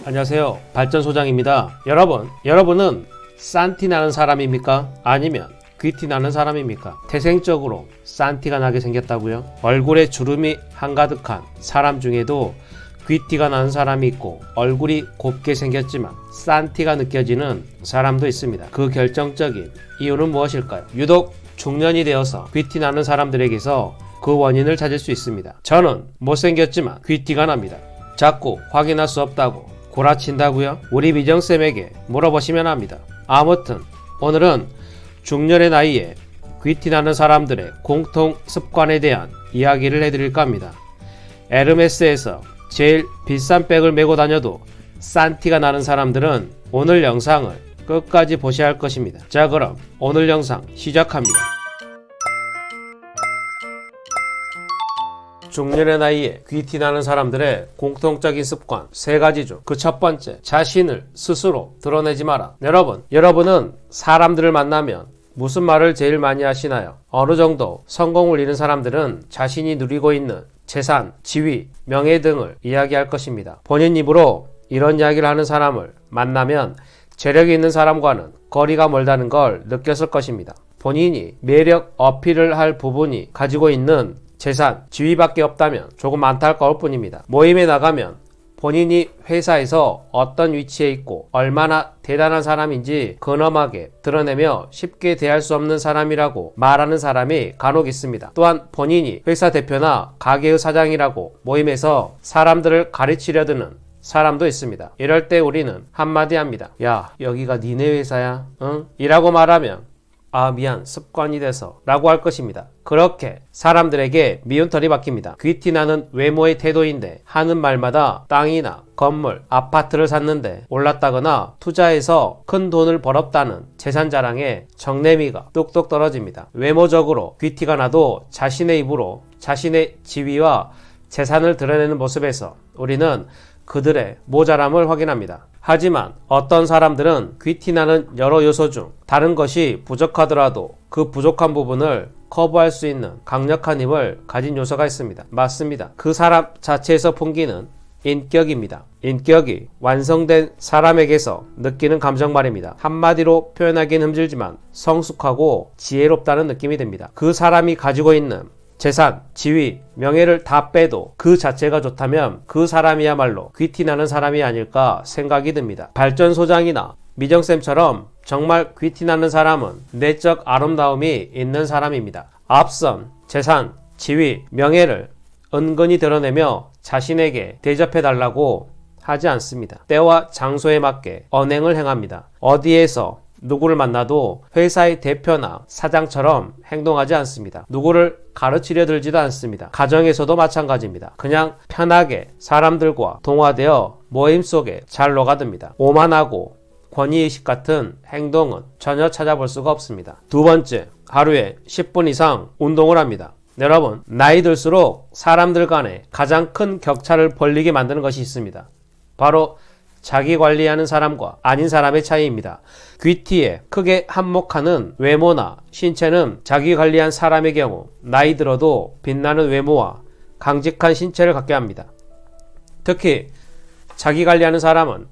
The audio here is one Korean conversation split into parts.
안녕하세요. 발전소장입니다. 여러분은 싼티 나는 사람입니까? 아니면 귀티 나는 사람입니까? 태생적으로 싼티가 나게 생겼다고요? 얼굴에 주름이 한가득한 사람 중에도 귀티가 나는 사람이 있고 얼굴이 곱게 생겼지만 싼티가 느껴지는 사람도 있습니다. 그 결정적인 이유는 무엇일까요? 유독 중년이 되어서 귀티 나는 사람들에게서 그 원인을 찾을 수 있습니다. 저는 못생겼지만 귀티가 납니다. 자꾸 확인할 수 없다고 구라친다고요? 우리 미정쌤에게 물어보시면 합니다. 아무튼 오늘은 중년의 나이에 귀티 나는 사람들의 공통 습관에 대한 이야기를 해드릴까 합니다. 에르메스에서 제일 비싼 백을 메고 다녀도 싼티가 나는 사람들은 오늘 영상을 끝까지 보셔야 할 것입니다. 자, 그럼 오늘 영상 시작합니다. 중년의 나이에 귀티 나는 사람들의 공통적인 습관 3가지 중 그 첫 번째, 자신을 스스로 드러내지 마라. 여러분은 사람들을 만나면 무슨 말을 제일 많이 하시나요? 어느 정도 성공을 이룬 사람들은 자신이 누리고 있는 재산, 지위, 명예 등을 이야기할 것입니다. 본인 입으로 이런 이야기를 하는 사람을 만나면 재력이 있는 사람과는 거리가 멀다는 걸 느꼈을 것입니다. 본인이 매력 어필을 할 부분이 가지고 있는 재산, 지위밖에 없다면 조금 안타까울 뿐입니다. 모임에 나가면 본인이 회사에서 어떤 위치에 있고 얼마나 대단한 사람인지 근엄하게 드러내며 쉽게 대할 수 없는 사람이라고 말하는 사람이 간혹 있습니다. 또한 본인이 회사 대표나 가게의 사장이라고 모임에서 사람들을 가르치려 드는 사람도 있습니다. 이럴 때 우리는 한마디 합니다. 야, 여기가 니네 회사야? 응? 이라고 말하면 아, 미안, 습관이 돼서 라고 할 것입니다. 그렇게 사람들에게 미운 털이 박힙니다. 귀티 나는 외모의 태도인데 하는 말마다 땅이나 건물, 아파트를 샀는데 올랐다거나 투자해서 큰 돈을 벌었다는 재산 자랑에 정내미가 뚝뚝 떨어집니다. 외모적으로 귀티가 나도 자신의 입으로 자신의 지위와 재산을 드러내는 모습에서 우리는 그들의 모자람을 확인합니다. 하지만 어떤 사람들은 귀티나는 여러 요소 중 다른 것이 부족하더라도 그 부족한 부분을 커버할 수 있는 강력한 힘을 가진 요소가 있습니다. 맞습니다. 그 사람 자체에서 풍기는 인격입니다. 인격이 완성된 사람에게서 느끼는 감정 말입니다. 한마디로 표현하기는 힘들지만 성숙하고 지혜롭다는 느낌이 듭니다. 그 사람이 가지고 있는 재산, 지위, 명예를 다 빼도 그 자체가 좋다면 그 사람이야말로 귀티 나는 사람이 아닐까 생각이 듭니다. 발전소장이나 미정쌤처럼 정말 귀티 나는 사람은 내적 아름다움이 있는 사람입니다. 앞선 재산, 지위, 명예를 은근히 드러내며 자신에게 대접해달라고 하지 않습니다. 때와 장소에 맞게 언행을 행합니다. 어디에서 누구를 만나도 회사의 대표나 사장처럼 행동하지 않습니다. 누구를 가르치려 들지도 않습니다. 가정에서도 마찬가지입니다. 그냥 편하게 사람들과 동화되어 모임 속에 잘 녹아듭니다. 오만하고 권위의식 같은 행동은 전혀 찾아볼 수가 없습니다. 두 번째, 하루에 10분 이상 운동을 합니다. 여러분, 나이 들수록 사람들 간에 가장 큰 격차를 벌리게 만드는 것이 있습니다. 바로 자기 관리하는 사람과 아닌 사람의 차이입니다. 귀티에 크게 한몫하는 외모나 신체는 자기 관리한 사람의 경우 나이 들어도 빛나는 외모와 강직한 신체를 갖게 합니다. 특히 자기 관리하는 사람은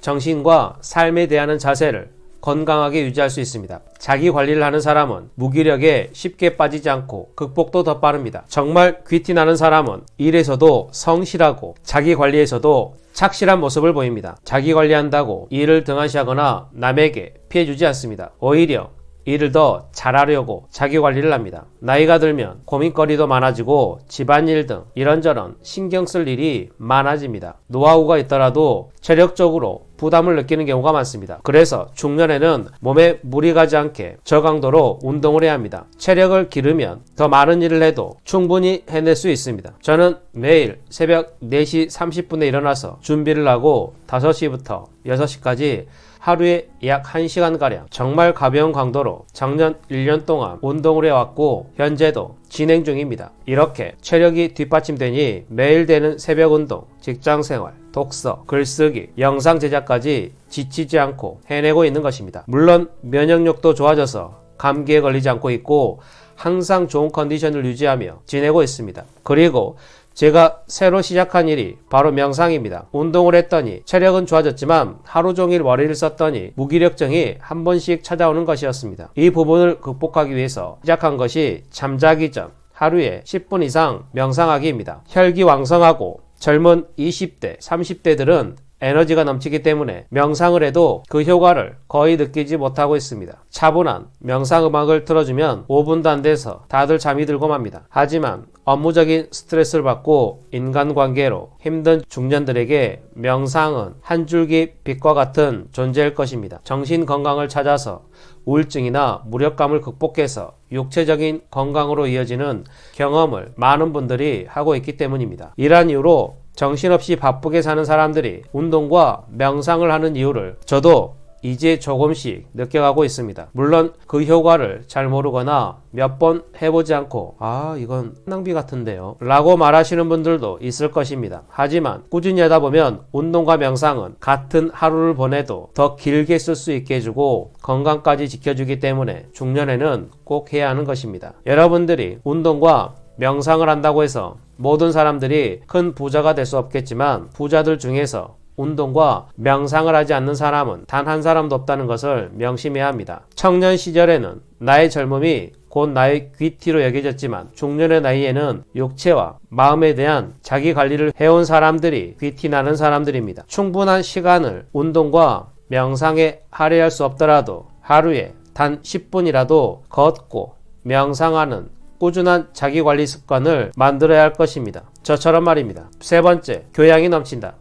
정신과 삶에 대하는 자세를 건강하게 유지할 수 있습니다. 자기 관리를 하는 사람은 무기력에 쉽게 빠지지 않고 극복도 더 빠릅니다. 정말 귀티 나는 사람은 일에서도 성실하고 자기 관리에서도 착실한 모습을 보입니다. 자기 관리한다고 일을 등한시하거나 남에게 피해주지 않습니다. 오히려 일을 더 잘하려고 자기 관리를 합니다. 나이가 들면 고민거리도 많아지고 집안일 등 이런저런 신경 쓸 일이 많아집니다. 노하우가 있더라도 체력적으로 부담을 느끼는 경우가 많습니다. 그래서 중년에는 몸에 무리 가지 않게 저강도로 운동을 해야 합니다. 체력을 기르면 더 많은 일을 해도 충분히 해낼 수 있습니다. 저는 매일 새벽 4시 30분에 일어나서 준비를 하고 5시부터 6시까지 하루에 약 1시간가량 정말 가벼운 강도로 작년 1년 동안 운동을 해왔고 현재도 진행 중입니다. 이렇게 체력이 뒷받침되니 매일 되는 새벽 운동, 직장생활, 독서, 글쓰기, 영상 제작까지 지치지 않고 해내고 있는 것입니다. 물론 면역력도 좋아져서 감기에 걸리지 않고 있고 항상 좋은 컨디션을 유지하며 지내고 있습니다. 그리고 제가 새로 시작한 일이 바로 명상입니다. 운동을 했더니 체력은 좋아졌지만 하루 종일 머리를 썼더니 무기력증이 한 번씩 찾아오는 것이었습니다. 이 부분을 극복하기 위해서 시작한 것이 잠자기 전 하루에 10분 이상 명상하기입니다. 혈기왕성하고 젊은 20대, 30대들은 에너지가 넘치기 때문에 명상을 해도 그 효과를 거의 느끼지 못하고 있습니다. 차분한 명상 음악을 틀어주면 5분도 안 돼서 다들 잠이 들고 맙니다. 하지만 업무적인 스트레스를 받고 인간관계로 힘든 중년들에게 명상은 한 줄기 빛과 같은 존재일 것입니다. 정신 건강을 찾아서 우울증이나 무력감을 극복해서 육체적인 건강으로 이어지는 경험을 많은 분들이 하고 있기 때문입니다. 이러한 이유로 정신없이 바쁘게 사는 사람들이 운동과 명상을 하는 이유를 저도 이제 조금씩 느껴가고 있습니다. 물론 그 효과를 잘 모르거나 몇 번 해보지 않고 이건 낭비 같은데요 라고 말하시는 분들도 있을 것입니다. 하지만 꾸준히 하다 보면 운동과 명상은 같은 하루를 보내도 더 길게 쓸 수 있게 해주고 건강까지 지켜주기 때문에 중년에는 꼭 해야 하는 것입니다. 여러분들이 운동과 명상을 한다고 해서 모든 사람들이 큰 부자가 될 수 없겠지만 부자들 중에서 운동과 명상을 하지 않는 사람은 단 한 사람도 없다는 것을 명심해야 합니다. 청년 시절에는 나의 젊음이 곧 나의 귀티로 여겨졌지만 중년의 나이에는 육체와 마음에 대한 자기 관리를 해온 사람들이 귀티나는 사람들입니다. 충분한 시간을 운동과 명상에 할애할 수 없더라도 하루에 단 10분이라도 걷고 명상하는 꾸준한 자기관리 습관을 만들어야 할 것입니다. 저처럼 말입니다. 세 번째, 교양이 넘친다.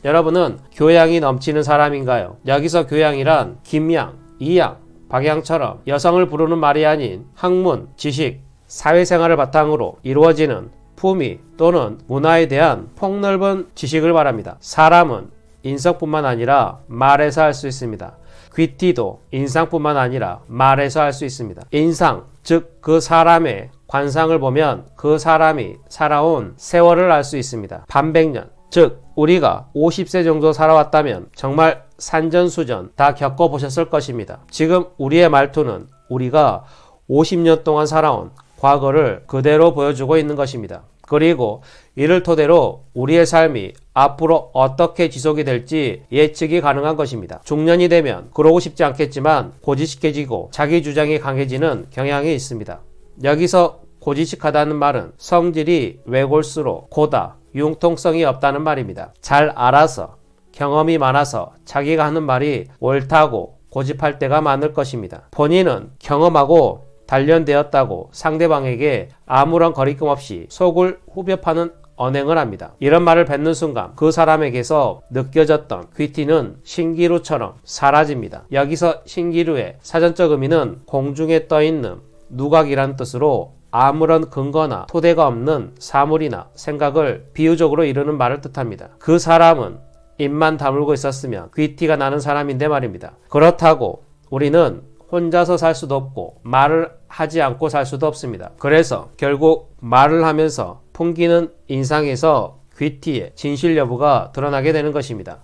여러분은 교양이 넘치는 사람인가요? 여기서 교양이란 김양, 이양, 박양처럼 여성을 부르는 말이 아닌 학문, 지식, 사회생활을 바탕으로 이루어지는 품위 또는 문화에 대한 폭넓은 지식을 말합니다. 사람은 인성뿐만 아니라 말에서 할 수 있습니다. 귀티도 인상뿐만 아니라 말에서 할 수 있습니다. 인상, 즉 그 사람의 관상을 보면 그 사람이 살아온 세월을 알 수 있습니다. 반백년, 즉 우리가 50세 정도 살아왔다면 정말 산전수전 다 겪어보셨을 것입니다. 지금 우리의 말투는 우리가 50년 동안 살아온 과거를 그대로 보여주고 있는 것입니다. 그리고 이를 토대로 우리의 삶이 앞으로 어떻게 지속이 될지 예측이 가능한 것입니다. 중년이 되면 그러고 싶지 않겠지만 고지식해지고 자기 주장이 강해지는 경향이 있습니다. 여기서 고지식하다는 말은 성질이 외골수로 고다, 융통성이 없다는 말입니다. 잘 알아서 경험이 많아서 자기가 하는 말이 옳다고 고집할 때가 많을 것입니다. 본인은 경험하고 단련되었다고 상대방에게 아무런 거리낌 없이 속을 후벼 파는 언행을 합니다. 이런 말을 뱉는 순간 그 사람에게서 느껴졌던 귀티는 신기루처럼 사라집니다. 여기서 신기루의 사전적 의미는 공중에 떠있는 누각이란 뜻으로 아무런 근거나 토대가 없는 사물이나 생각을 비유적으로 이루는 말을 뜻합니다. 그 사람은 입만 다물고 있었으면 귀티가 나는 사람인데 말입니다. 그렇다고 우리는 혼자서 살 수도 없고 말을 하지 않고 살 수도 없습니다. 그래서 결국 말을 하면서 풍기는 인상에서 귀티의 진실 여부가 드러나게 되는 것입니다.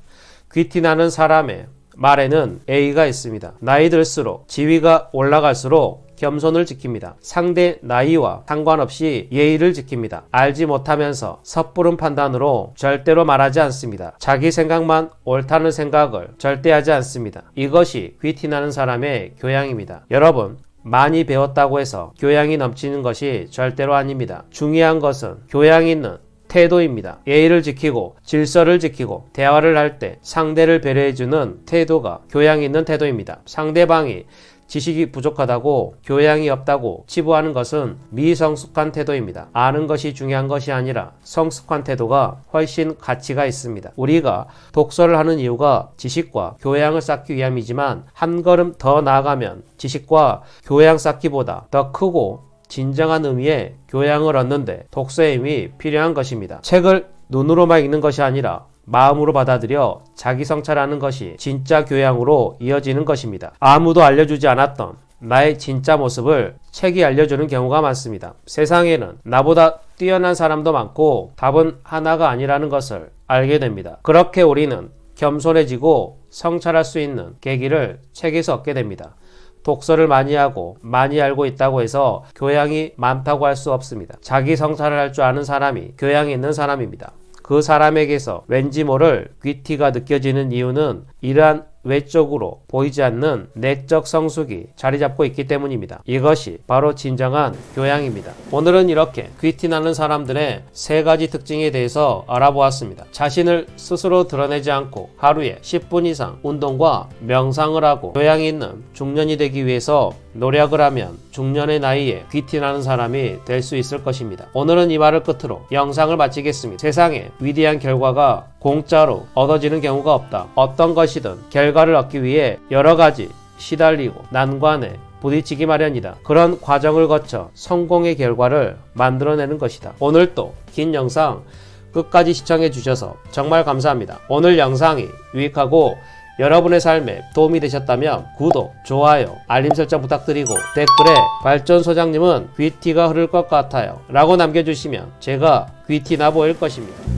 귀티나는 사람의 말에는 예의가 있습니다. 나이 들수록 지위가 올라갈수록 겸손을 지킵니다. 상대 나이와 상관없이 예의를 지킵니다. 알지 못하면서 섣부른 판단으로 절대로 말하지 않습니다. 자기 생각만 옳다는 생각을 절대 하지 않습니다. 이것이 귀티나는 사람의 교양입니다. 여러분, 많이 배웠다고 해서 교양이 넘치는 것이 절대로 아닙니다. 중요한 것은 교양 있는 태도입니다. 예의를 지키고 질서를 지키고 대화를 할 때 상대를 배려해주는 태도가 교양 있는 태도입니다. 상대방이 지식이 부족하다고 교양이 없다고 치부하는 것은 미성숙한 태도입니다. 아는 것이 중요한 것이 아니라 성숙한 태도가 훨씬 가치가 있습니다. 우리가 독서를 하는 이유가 지식과 교양을 쌓기 위함이지만 한 걸음 더 나아가면 지식과 교양 쌓기보다 더 크고 진정한 의미의 교양을 얻는데 독서의 힘이 필요한 것입니다. 책을 눈으로만 읽는 것이 아니라 마음으로 받아들여 자기 성찰하는 것이 진짜 교양으로 이어지는 것입니다. 아무도 알려주지 않았던 나의 진짜 모습을 책이 알려주는 경우가 많습니다. 세상에는 나보다 뛰어난 사람도 많고 답은 하나가 아니라는 것을 알게 됩니다. 그렇게 우리는 겸손해지고 성찰할 수 있는 계기를 책에서 얻게 됩니다. 독서를 많이 하고 많이 알고 있다고 해서 교양이 많다고 할 수 없습니다. 자기 성찰을 할 줄 아는 사람이 교양이 있는 사람입니다. 그 사람에게서 왠지 모를 귀티가 느껴지는 이유는 이러한 외적으로 보이지 않는 내적 성숙이 자리 잡고 있기 때문입니다. 이것이 바로 진정한 교양입니다. 오늘은 이렇게 귀티 나는 사람들의 3가지 특징에 대해서 알아보았습니다. 자신을 스스로 드러내지 않고 하루에 10분 이상 운동과 명상을 하고 교양이 있는 중년이 되기 위해서 노력을 하면 중년의 나이에 귀티 나는 사람이 될 수 있을 것입니다. 오늘은 이 말을 끝으로 영상을 마치겠습니다. 세상에 위대한 결과가 공짜로 얻어지는 경우가 없다. 어떤 것이든 결과를 얻기 위해 여러 가지 시달리고 난관에 부딪히기 마련이다. 그런 과정을 거쳐 성공의 결과를 만들어내는 것이다. 오늘도 긴 영상 끝까지 시청해 주셔서 정말 감사합니다. 오늘 영상이 유익하고 여러분의 삶에 도움이 되셨다면 구독, 좋아요, 알림 설정 부탁드리고 댓글에 발전 소장님은 귀티가 흐를 것 같아요 라고 남겨주시면 제가 귀티 나 보일 것입니다.